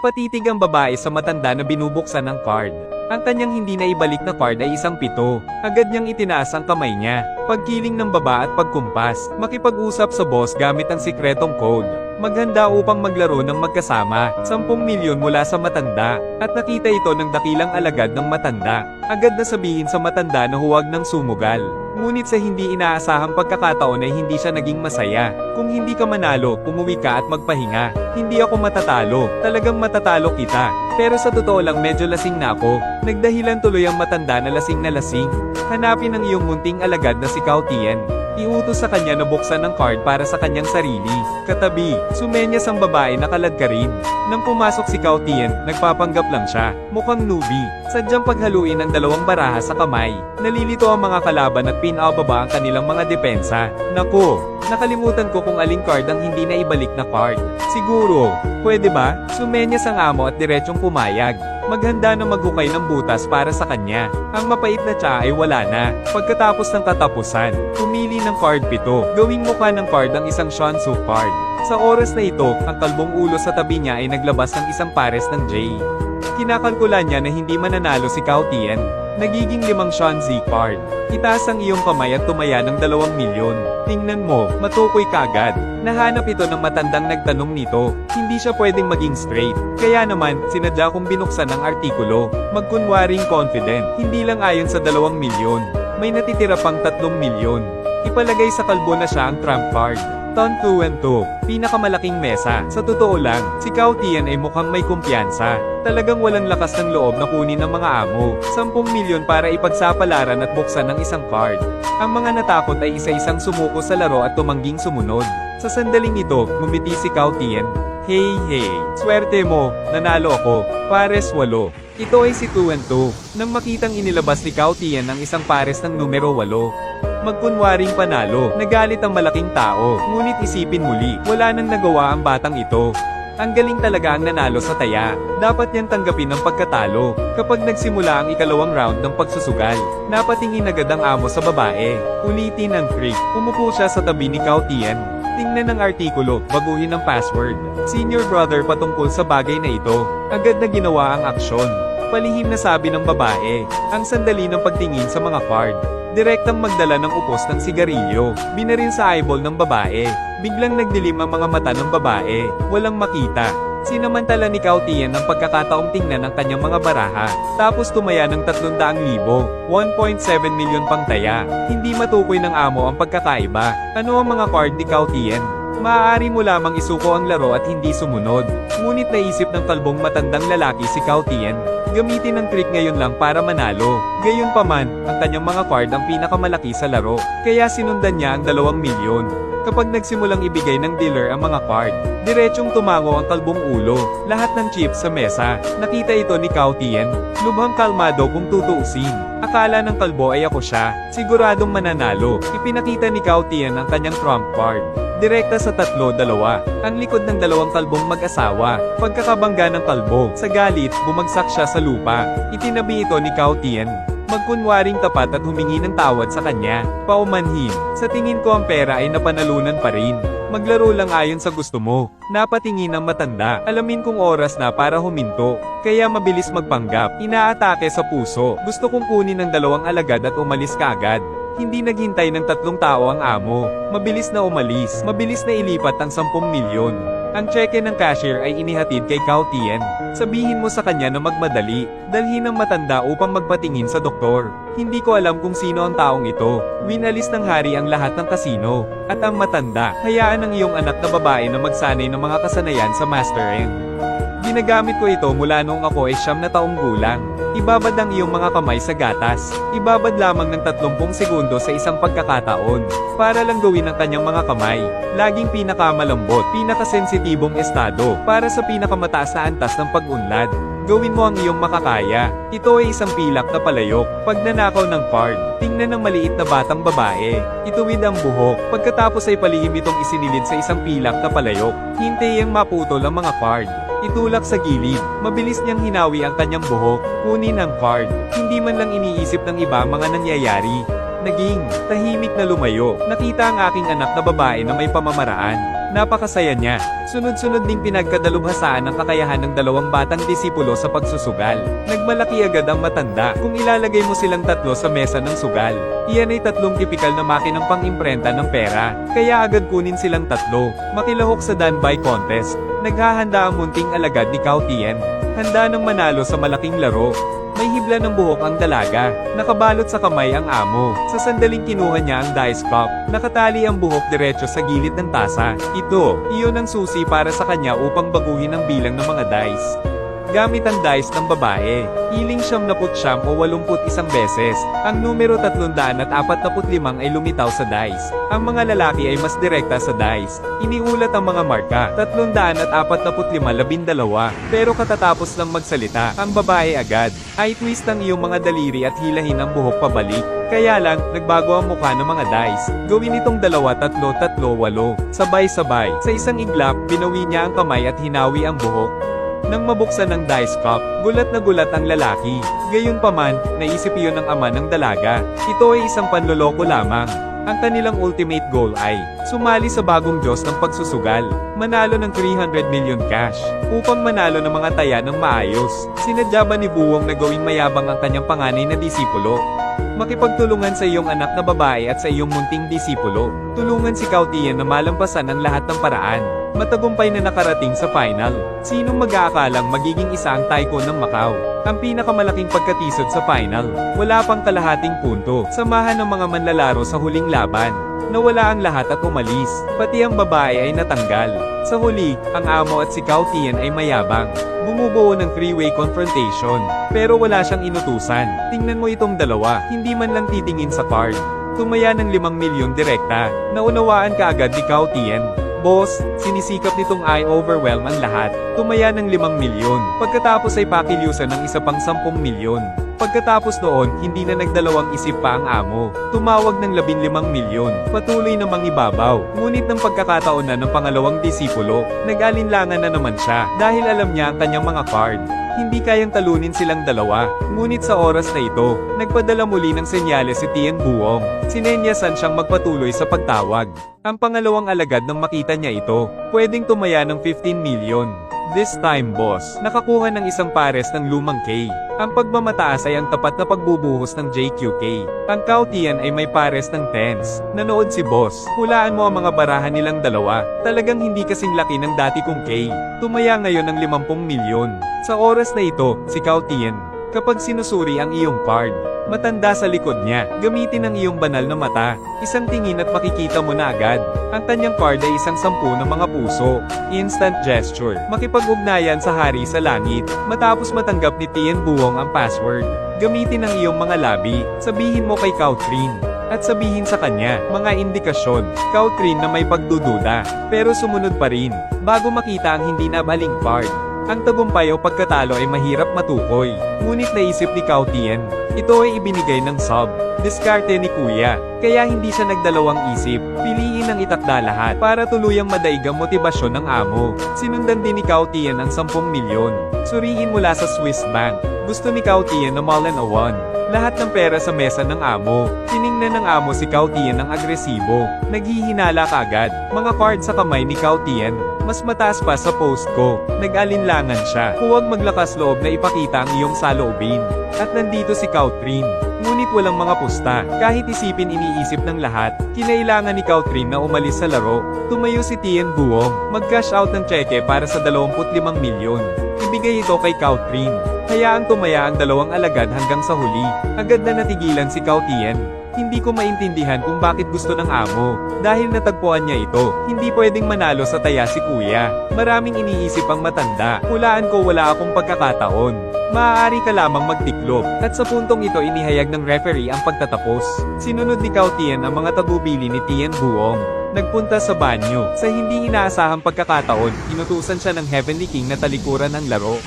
Napatitig ang babae sa matanda na binubuksan ng card. Ang kanyang hindi na ibalik na card ay isang 7. Agad niyang itinaas ang kamay niya. Pagkiling ng baba at pagkumpas, makipag-usap sa boss gamit ang sikretong code. Maghanda upang maglaro ng magkasama, 10 milyon mula sa matanda, at nakita ito ng dakilang alagad ng matanda. Agad na sabihin sa matanda na huwag nang sumugal. Ngunit sa hindi inaasahang pagkakataon ay hindi siya naging masaya. Kung hindi ka manalo, umuwi ka at magpahinga. Hindi ako matatalo, talagang matatalo kita. Pero sa totoo lang medyo lasing na ako. Nagdahilan tuloy ang matanda na lasing na lasing. Hanapin ang iyong munting alagad na si Cao Tian. Iutos sa kanya na buksan ng card para sa kanyang sarili. Katabi, sumenyas ang babae na kalad ka rin. Nang pumasok si Cao Tian, nagpapanggap lang siya. Mukhang newbie. Sadyang paghaluin ang dalawang baraha sa kamay. Nalilito ang mga kalaban at pinababa ang kanilang mga depensa. Naku, nakalimutan ko kung aling card ang hindi na ibalik na card. Siguro, pwede ba? Sumenyas ang amo at diretsong pumayag. Maghanda na maghukay ng butas para sa kanya. Ang mapait na tsa ay wala na. Pagkatapos ng katapusan, pumili ng card 7. Gawing mukha ng card ang isang Shansu card. Sa oras na ito, ang kalbong ulo sa tabi niya ay naglabas ng isang pares ng J. Kinakalkulan niya na hindi mananalo si Cao Tian. Nagiging 5 Shanzi card. Itaas ang iyong kamay at tumaya ng 2 milyon. Tingnan mo, matukoy ka agad. Nahanap ito ng matandang nagtanong nito. Hindi siya pwedeng maging straight. Kaya naman, sinadya kong binuksan ang artikulo. Magkunwaring confident. Hindi lang ayon sa 2 milyon. May natitira pang 3 milyon. Ipalagay sa kalbo na siya ang trump card. Ton 2 pinakamalaking mesa. Sa totoo lang, si Cao Tian ay mukhang may kumpiyansa. Talagang walang lakas ng loob na kunin ng mga amo. 10 milyon para ipagsapalaran at buksan ng isang card. Ang mga natakot ay isa-isang sumuko sa laro at tumangging sumunod. Sa sandaling ito, ngumiti si Cao Tian. Hey, swerte mo, nanalo ako. Pares 8. Ito ay si 2 Nang makitang inilabas ni Cao Tian ang isang pares ng numero 8. Magkunwaring panalo, nagalit ang malaking tao, ngunit isipin muli, wala nang nagawa ang batang ito. Ang galing talaga ang nanalo sa taya, dapat niyang tanggapin ang pagkatalo. Kapag nagsimula ang ikalawang round ng pagsusugal, napatingin agad ang amo sa babae. Ulitin ang trick, umupo siya sa tabi ni Cao Tian. Tingnan ang artikulo, baguhin ang password. Senior brother patungkol sa bagay na ito, agad na ginawa ang aksyon. Palihim na sabi ng babae, ang sandali ng pagtingin sa mga card. Direktang magdala ng upos ng sigarilyo, binarin sa eyeball ng babae. Biglang nagdilim ang mga mata ng babae, walang makita. Sinamantala ni Cao Tian ang pagkakataong tingnan ang kanyang mga baraha, tapos tumaya ng 300,000, 1.7 milyon pang taya. Hindi matukoy ng amo ang pagkakaiba. Ano ang mga card ni Cao Tian? Maaari mo lamang isuko ang laro at hindi sumunod. Ngunit naisip ng kalbong matandang lalaki si Cao Tian. Gamitin ang trick ngayon lang para manalo. Gayunpaman, ang kanyang mga card ang pinakamalaki sa laro, kaya sinundan niya ang 2 milyon. Kapag nagsimulang ibigay ng dealer ang mga card, diretsong tumango ang kalbong ulo, lahat ng chips sa mesa. Nakita ito ni Cao Tian. Lubhang kalmado kung tutuusin. Akala ng kalbo ay ako siya, siguradong mananalo. Ipinakita ni Cao Tian ang kanyang trump card. Direkta sa 3-2, ang likod ng 2 kalbong mag-asawa. Pagkakabangga ng kalbo, sa galit, bumagsak siya sa lupa. Itinabi ito ni Cao Tian. Magkunwaring tapat at humingi ng tawad sa kanya. Paumanhin, sa tingin ko ang pera ay napanalunan pa rin. Maglaro lang ayon sa gusto mo. Napatingin ang matanda. Alamin kong oras na para huminto. Kaya mabilis magpanggap. Inaatake sa puso. Gusto kong kunin ng 2 alagad at umalis kaagad. Hindi naghintay ng 3 tao ang amo. Mabilis na umalis. Mabilis na ilipat ang 10 milyon. Ang cheque ng cashier ay inihatid kay Cao Tian. Sabihin mo sa kanya na magmadali. Dalhin ang matanda upang magpatingin sa doktor. Hindi ko alam kung sino ang taong ito. Winalis ng hari ang lahat ng kasino. At ang matanda, hayaan ang iyong anak na babae na magsanay ng mga kasanayan sa Master N. Ginagamit ko ito mula noong ako ay 9 na taong gulang. Ibabad ang iyong mga kamay sa gatas. Ibabad lamang ng 30 segundo sa isang pagkakataon. Para lang gawin ang kanyang mga kamay. Laging pinakamalambot, pinakasensitibong estado, para sa pinakamataas na antas ng pag-unlad. Gawin mo ang iyong makakaya. Ito ay isang pilak na palayok. Pag nanakaw ng card, tingnan ng maliit na batang babae. Ituwid ang buhok. Pagkatapos ay palihim itong isinilid sa isang pilak na palayok. Hintay ang maputol ang mga card. Itulak sa gilid. Mabilis niyang hinawi ang kanyang buhok. Kunin ang card. Hindi man lang iniisip ng iba ang mga nangyayari. Naging tahimik na lumayo. Nakita ang aking anak na babae na may pamamaraan. Napakasaya niya. Sunod-sunod ding pinagkadalubhasaan ang kakayahan ng dalawang batang disipulo sa pagsusugal. Nagmalaki agad ang matanda kung ilalagay mo silang tatlo sa mesa ng sugal. Iyan ay tatlong tipikal na makinang pang-imprenta ng pera, kaya agad kunin silang tatlo. Makilahok sa Danbay contest. Naghahanda ang munting alagad ni Cao Tian. Handa nang manalo sa malaking laro. May hibla ng buhok ang dalaga, nakabalot sa kamay ang amo. Sa sandaling kinuha niya ang dice cup, nakatali ang buhok diretso sa gilid ng tasa. Iyon ang susi para sa kanya upang baguhin ang bilang ng mga dice. Gamit ang dice ng babae, hiling 79 o 81 beses, ang numero 345 ay lumitaw sa dice. Ang mga lalaki ay mas direkta sa dice. Iniulat ang mga marka, 345-12, pero katatapos lang magsalita, ang babae agad ay twist ang iyong mga daliri at hilahin ang buhok pabalik. Kaya lang, nagbago ang mukha ng mga dice. Gawin itong 2-3-3-8, sabay-sabay. Sa isang iglap, binawi niya ang kamay at hinawi ang buhok. Nang mabuksan ng dice cup, gulat na gulat ang lalaki. Gayunpaman, naisip iyon ng ama ng dalaga. Ito ay isang panloloko lamang. Ang kanilang ultimate goal ay sumali sa bagong Diyos ng pagsusugal, manalo ng 300 million cash, upang manalo ng mga taya ng maayos. Sinadya ba ni Buwong na gawing mayabang ang kanyang panganay na disipulo? Makipagtulungan sa iyong anak na babae at sa iyong munting disipulo. Tulungan si Cao Tian na malampasan ang lahat ng paraan. Matagumpay na nakarating sa final. Sinong mag-aakalang magiging isa ang Tycoon ng Macau? Ang pinakamalaking pagkatisod sa final. Wala pang kalahating punto. Samahan ng mga manlalaro sa huling laban. Nawala ang lahat at umalis. Pati ang babae ay natanggal. Sa huli, ang amo at si Cao Tian ay mayabang. Bumubuo ng three-way confrontation. Pero wala siyang inutusan. Tingnan mo itong dalawa, hindi man lang titingin sa card. Tumaya ng 5 milyon direkta. Naunawaan kaagad ni Cao Tian. Boss, sinisikap nitong i-overwhelm ang lahat. Tumaya ng 5 milyon. Pagkatapos ay pakilyusan ng isa pang 10 milyon. Pagkatapos noon, hindi na nagdalawang isip pa ang amo. Tumawag ng 15 milyon. Patuloy namang ibabaw. Ngunit ng pagkakataon na ng pangalawang disipulo, nag-alinlangan na naman siya dahil alam niya ang kanyang mga card. Hindi kayang talunin silang dalawa. Ngunit sa oras na ito, nagpadala muli ng senyales si Tian Buong. Sinenyasan siyang magpatuloy sa pagtawag. Ang pangalawang alagad nang makita niya ito, pwedeng tumaya ng 15 milyon. This time boss, nakakuha ng isang pares ng lumang K. Ang pagmamataas ay ang tapat na pagbubuhos ng JQK. Ang Cao Tian ay may pares ng tens. Nanood si boss. Hulaan mo ang mga barahan nilang dalawa. Talagang hindi kasing laki ng dati kong K. Tumaya ngayon ng 50 milyon. Sa oras na ito, si Cao Tian, kapag sinusuri ang iyong card, matanda sa likod niya, gamitin ang iyong banal na mata. Isang tingin at makikita mo na agad. Ang kanyang card ay isang 10 ng mga puso. Instant gesture. Makipag-ugnayan sa hari sa langit. Matapos matanggap ni Tian Buong ang password, gamitin ang iyong mga labi. Sabihin mo kay Cao Trin. At sabihin sa kanya, mga indikasyon. Cao Trin na may pagdududa. Pero sumunod pa rin, bago makita ang hindi nabaling card. Ang tagumpay o pagkatalo ay mahirap matukoy. Ngunit naisip ni Cao Tian, ito ay ibinigay ng sub. Diskarte ni Kuya. Kaya hindi siya nagdalawang isip. Piliin ang itakda lahat para tuluyang madaig ang motibasyon ng amo. Sinundan din ni Cao Tian ang 10 milyon. Suriin mula sa Swiss Bank. Gusto ni Cao Tian na All-in-One. Lahat ng pera sa mesa ng amo. Tiningnan ng amo si Cao Tian ng agresibo. Naghihinala kaagad. Mga card sa kamay ni Cao Tian. Mas mataas pa sa post ko. Nag-alinlangan siya. Huwag maglakas loob na ipakita ang iyong saloobin. At nandito si Cao Trin. Ngunit walang mga pusta. Kahit isipin iniisip ng lahat, kinailangan ni Cao Trin na umalis sa laro. Tumayo si Tian Buong. Mag-cash out ng tseke para sa 25 milyon. Ibigay ito kay Cao Trin. Hayaang tumaya ang dalawang alagad hanggang sa huli. Agad na natigilan si Cao Tian. Hindi ko maintindihan kung bakit gusto ng amo. Dahil natagpuan niya ito, hindi pwedeng manalo sa taya si Kuya. Maraming iniisip ang matanda. Hulaan ko wala akong pagkakataon. Maaari ka lamang magtiklop. At sa puntong ito inihayag ng referee ang pagtatapos. Sinunod ni Cao Tian ang mga tabubili ni Tian Buong. Nagpunta sa banyo. Sa hindi inaasahang pagkakataon, inutusan siya ng Heavenly King na talikuran ang laro.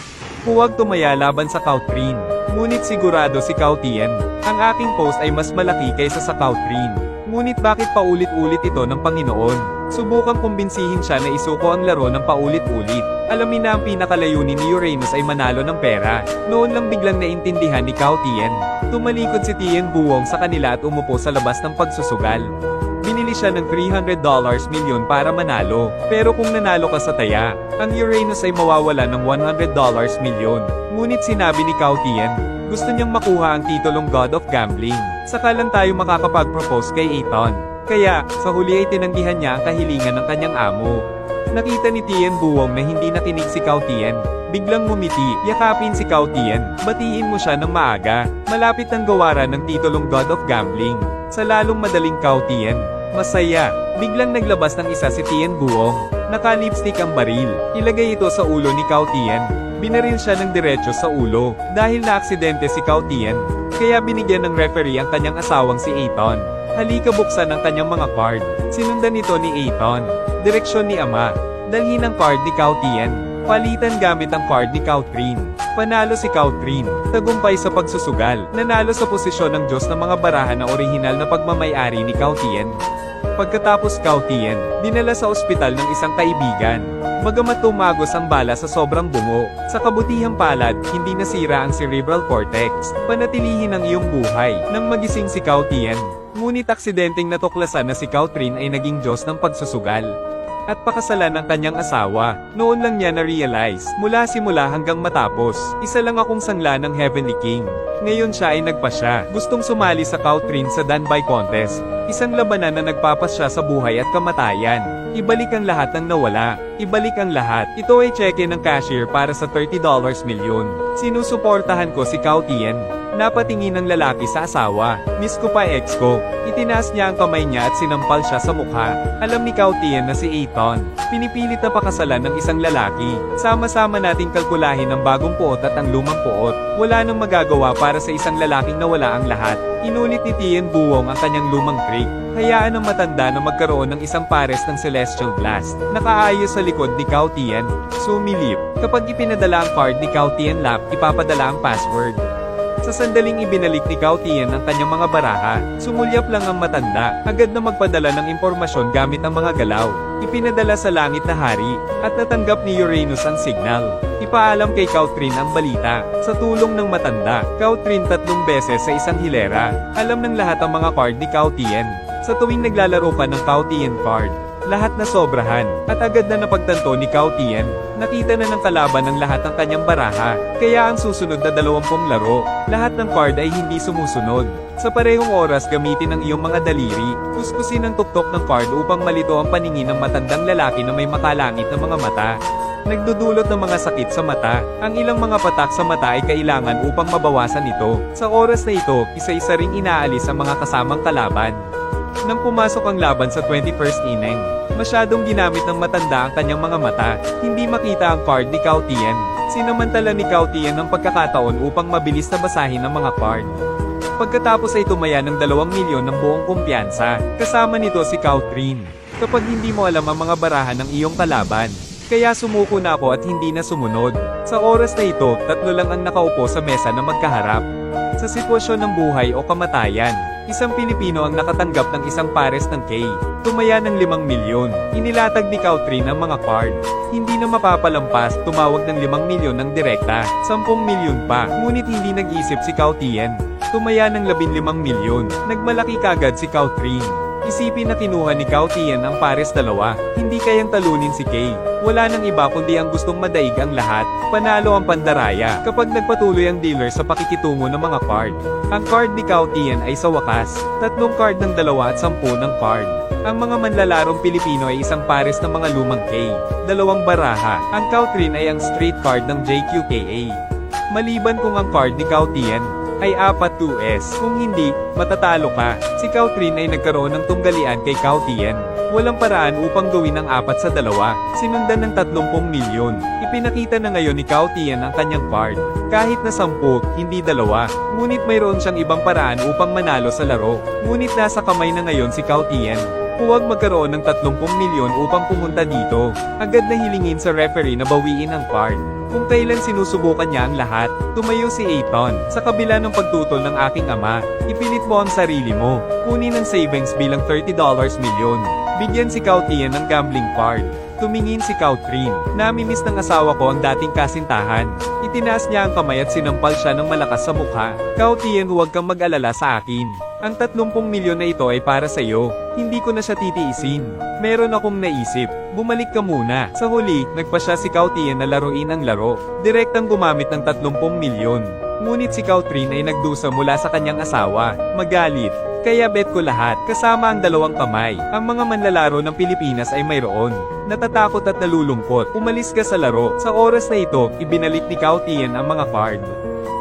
Huwag tumaya laban sa Cao Trin. Ngunit sigurado si Cao Tian, ang aking post ay mas malaki kaysa sa Cao Trin. Ngunit bakit paulit-ulit ito ng Panginoon? Subukang kumbinsihin siya na isuko ang laro ng paulit-ulit. Alamin na ang pinakalayunin ni Uranus ay manalo ng pera. Noon lang biglang naintindihan ni Cao Tian. Tumalikod si Tian Buong sa kanila at umupo sa labas ng pagsusugal. Binili Bumili siya ng $300 milyon para manalo. Pero kung nanalo ka sa taya, ang Uranus ay mawawala ng $100 milyon. Ngunit sinabi ni Cao Tian, gusto niyang makuha ang titulong God of Gambling. Saka lang tayo makakapag-propose kay Aton. Kaya, sa huli ay tinanggihan niya ang kahilingan ng kanyang amo. Nakita ni Tian Buong na hindi nakinig si Cao Tian. Biglang ngumiti, yakapin si Cao Tian, batiin mo siya ng maaga. Malapit ang gawaran ng titulong God of Gambling. Sa lalong madaling Cao Tian, masaya. Biglang naglabas ng isa si Tian Buong. Naka-lipstick ang baril. Ilagay ito sa ulo ni Cao Tian. Binaril siya ng diretso sa ulo. Dahil na-aksidente si Cao Tian, kaya binigyan ng referee ang kanyang asawang si Aton. Halika buksan ang kanyang mga card. Sinundan ito ni Aton. Direksyon ni Ama. Dalhin ang card ni Cao Tian. Palitan gamit ang card ni Cao Trin. Panalo si Cao Trin. Tagumpay sa pagsusugal. Nanalo sa posisyon ng Diyos ng mga barahan na orihinal na pagmamay-ari ni Cao Tian. Pagkatapos Cao Tian, dinala sa ospital ng isang kaibigan. Bagamat tumagos ang bala sa sobrang bungo, sa kabutihang palad, hindi nasira ang cerebral cortex. Panatilihin ang iyong buhay. Nang magising si Cao Tian, ngunit aksidenteng natuklasan na si Cao Trin ay naging Diyos ng pagsusugal. At pakasalan ng kanyang asawa, noon lang niya na-realize, mula simula hanggang matapos, isa lang akong sangla ng Heavenly King. Ngayon siya ay nagpasya, gustong sumali sa Cao Trin sa Danbai Contest. Isang labanan na nagpapasya sa buhay at kamatayan. Ibalik ang lahat ng nawala. Ibalik ang lahat. Ito ay cheque ng cashier para sa $30 milyon. Sinusuportahan ko si Cao Tian. Napatingin ng lalaki sa asawa. Miss ko pa ex ko. Itinaas niya ang kamay niya at sinampal siya sa mukha. Alam ni Cao Tian na si Aton. Pinipilit na pakasalan ng isang lalaki. Sama-sama nating kalkulahin ang bagong puot at ang lumang puot. Wala nang magagawa para sa isang lalaking nawala ang lahat. Inulit ni Tian Buong ang kanyang lumang trick. Hayaan ng matanda na magkaroon ng isang pares ng Celestial Blast. Nakaayos sa likod ni Cao Tian. Sumilip. Kapag ipinadala ang card ni Cao Tian Lap, ipapadala ang password. Sa sandaling ibinalik ni Cao Tian ang kanyang mga baraha, sumulyap lang ang matanda, agad na magpadala ng impormasyon gamit ang mga galaw. Ipinadala sa langit na hari, at natanggap ni Uranus ang signal. Ipaalam kay Cao Trin ang balita. Sa tulong ng matanda, Cao Trin 3 beses sa isang hilera. Alam ng lahat ang mga card ni Cao Tian. Sa tuwing naglalaro ka ng Cao Tian card, lahat na sobrahan, at agad na napagtanto ni Cao Tian. Nakita na ng kalaban ng lahat ng kanyang baraha, kaya ang susunod na 20 laro, lahat ng card ay hindi sumusunod. Sa parehong oras gamitin ang iyong mga daliri, kuskusin ang tuktok ng card upang malito ang paningin ng matandang lalaki na may makalangit na mga mata. Nagdudulot ng mga sakit sa mata. Ang ilang mga patak sa mata ay kailangan upang mabawasan ito. Sa oras na ito, isa-isa ring inaalis ang mga kasamang kalaban. Nang pumasok ang laban sa 21st inning, masyadong ginamit ng matanda ang kanyang mga mata, hindi makita ang card ni Cao Tian. Sinamantala ni Cao Tian ang pagkakataon upang mabilis na basahin ang mga card. Pagkatapos ay tumaya ng 2 milyon ng buong kumpiyansa, kasama nito si Cao Trin. Kapag hindi mo alam ang mga barahan ng iyong kalaban, kaya sumuko na ako at hindi na sumunod. Sa oras na ito, 3 lang ang nakaupo sa mesa na magkaharap. Sa sitwasyon ng buhay o kamatayan, isang Pilipino ang nakatanggap ng isang pares ng K. Tumaya ng 5 milyon. Inilatag ni Cao Trin ang mga card. Hindi na mapapalampas, tumawag ng 5 milyon ng direkta. 10 milyon pa. Ngunit hindi nag-isip si Cao Tian. Tumaya ng 15 milyon. Nagmalaki kagad si Cao Trin. Isipin na kinuha ni Cao Tian ang pares 2. Hindi kayang talunin si Kay. Wala nang iba kundi ang gustong madaig ang lahat. Panalo ang pandaraya kapag nagpatuloy ang dealer sa pakikitungo ng mga card. Ang card ni Cao Tian ay sa wakas, 3 card ng 2 at 10 ng card. Ang mga manlalarong Pilipino ay isang pares ng mga lumang K, 2 baraha. Ang Cao Trin ay ang street card ng JQKA. Maliban kung ang card ni Cao Tian ay 4-2S. Kung hindi, matatalo ka. Si Cao Trin ay nagkaroon ng tunggalian kay Cao Tian. Walang paraan upang gawin ang 4 sa 2. Sinundan ng 30 milyon. Ipinakita na ngayon ni Cao Tian ang kanyang card. Kahit na 10, hindi 2. Ngunit mayroon siyang ibang paraan upang manalo sa laro. Ngunit nasa kamay na ngayon si Cao Tian. Huwag magkaroon ng 30 milyon upang pumunta dito. Agad na hilingin sa referee na bawiin ang card. Kung kailan sinusubukan niya ang lahat, tumayo si Aton. Sa kabila ng pagtutol ng aking ama, ipilit mo ang sarili mo. Kunin ang savings bilang $30 milyon. Bigyan si Cao Tian ng gambling card. Tumingin si Cao Trin. Namimiss ng asawa ko ang dating kasintahan. Itinaas niya ang kamay at sinampal siya ng malakas sa mukha. Cao Tian, huwag kang mag-alala sa akin. Ang 30 milyon na ito ay para sa'yo. Hindi ko na siya titiisin. Meron akong naisip. Bumalik ka muna. Sa huli, nagpa siya si Cao Tian na laruin ang laro. Direktang gumamit ng 30 milyon. Ngunit si Cao Trin ay nagdusa mula sa kanyang asawa. Magalit. Kaya bet ko lahat, kasama ang 2 kamay. Ang mga manlalaro ng Pilipinas ay mayroon. Natatakot at nalulungkot. Umalis ka sa laro. Sa oras na ito, ibinalik ni Cao Tian ang mga card.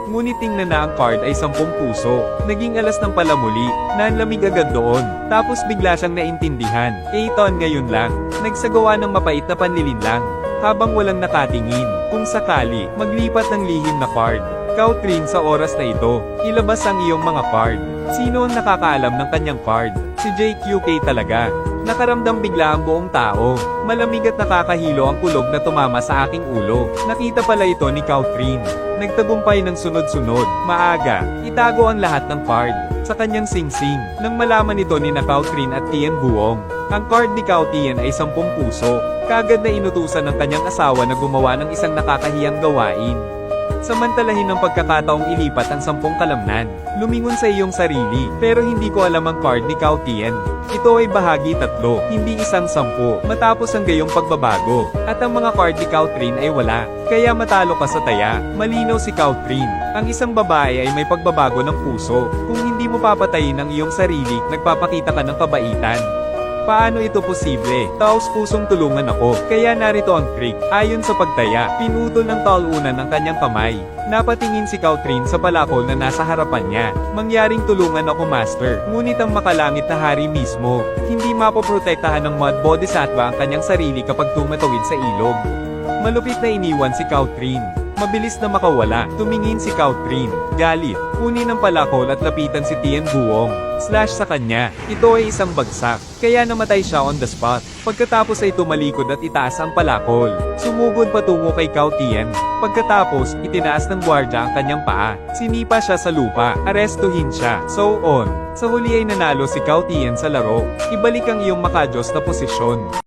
Ngunit tingnan na ang card ay 10 puso. Naging alas ng palamuli, nanlamig agad doon. Tapos bigla siyang naintindihan. Ito ngayon lang, nagsagawa ng mapait na panlilinlang. Habang walang nakatingin, kung sakali, maglipat ng lihim na card. Cao Trin sa oras na ito, ilabas ang iyong mga card. Sino ang nakakaalam ng kanyang card? Si JQK talaga. Nakaramdam bigla ang buong tao. Malamig at nakakahilo ang kulog na tumama sa aking ulo. Nakita pala ito ni Cao Trin. Nagtagumpay ng sunod-sunod. Maaga, itago ang lahat ng card sa kanyang sing-sing. Nang malaman ito ni Cao Trin at Tian Buong, ang card ni Cao Tian ay 10 puso. Kagad na inutusan ng kanyang asawa na gumawa ng isang nakakahiyang gawain. Samantalahin ng pagkakataong ilipat ang 10 kalamnan. Lumingon sa iyong sarili, pero hindi ko alam ang card ni Cao Tian. Ito ay bahagi 3, hindi isang 10, matapos ang gayong pagbabago. At ang mga card ni Cao Trin ay wala. Kaya matalo ka sa taya. Malinaw si Cao Trin. Ang isang babae ay may pagbabago ng puso. Kung hindi mo papatayin ang iyong sarili, nagpapakita ka ng kabaitan. Paano ito posible? Taos pusong tulungan ako. Kaya narito ang trick. Ayon sa pagtaya, pinutol ng talunan ng kanyang kamay. Napatingin si Cao Trin sa palakol na nasa harapan niya. Mangyaring tulungan ako master. Ngunit ang makalangit na hari mismo, hindi mapoprotektahan ng mud bodhisattva ang kanyang sarili kapag tumatawid sa ilog. Malupit na iniwan si Cao Trin. Mabilis na makawala, tumingin si Cao Trin. Galit, kunin ang palakol at lapitan si Tian Buong. Slash sa kanya, ito ay isang bagsak, kaya namatay siya on the spot. Pagkatapos ay tumalikod at itaas ang palakol. Sumugod patungo kay Cao Tian. Pagkatapos, itinaas ng gwardya ang kanyang paa. Sinipa siya sa lupa, arestuhin siya, so on. Sa huli ay nanalo si Cao Tian sa laro. Ibalik ang iyong makajos na posisyon.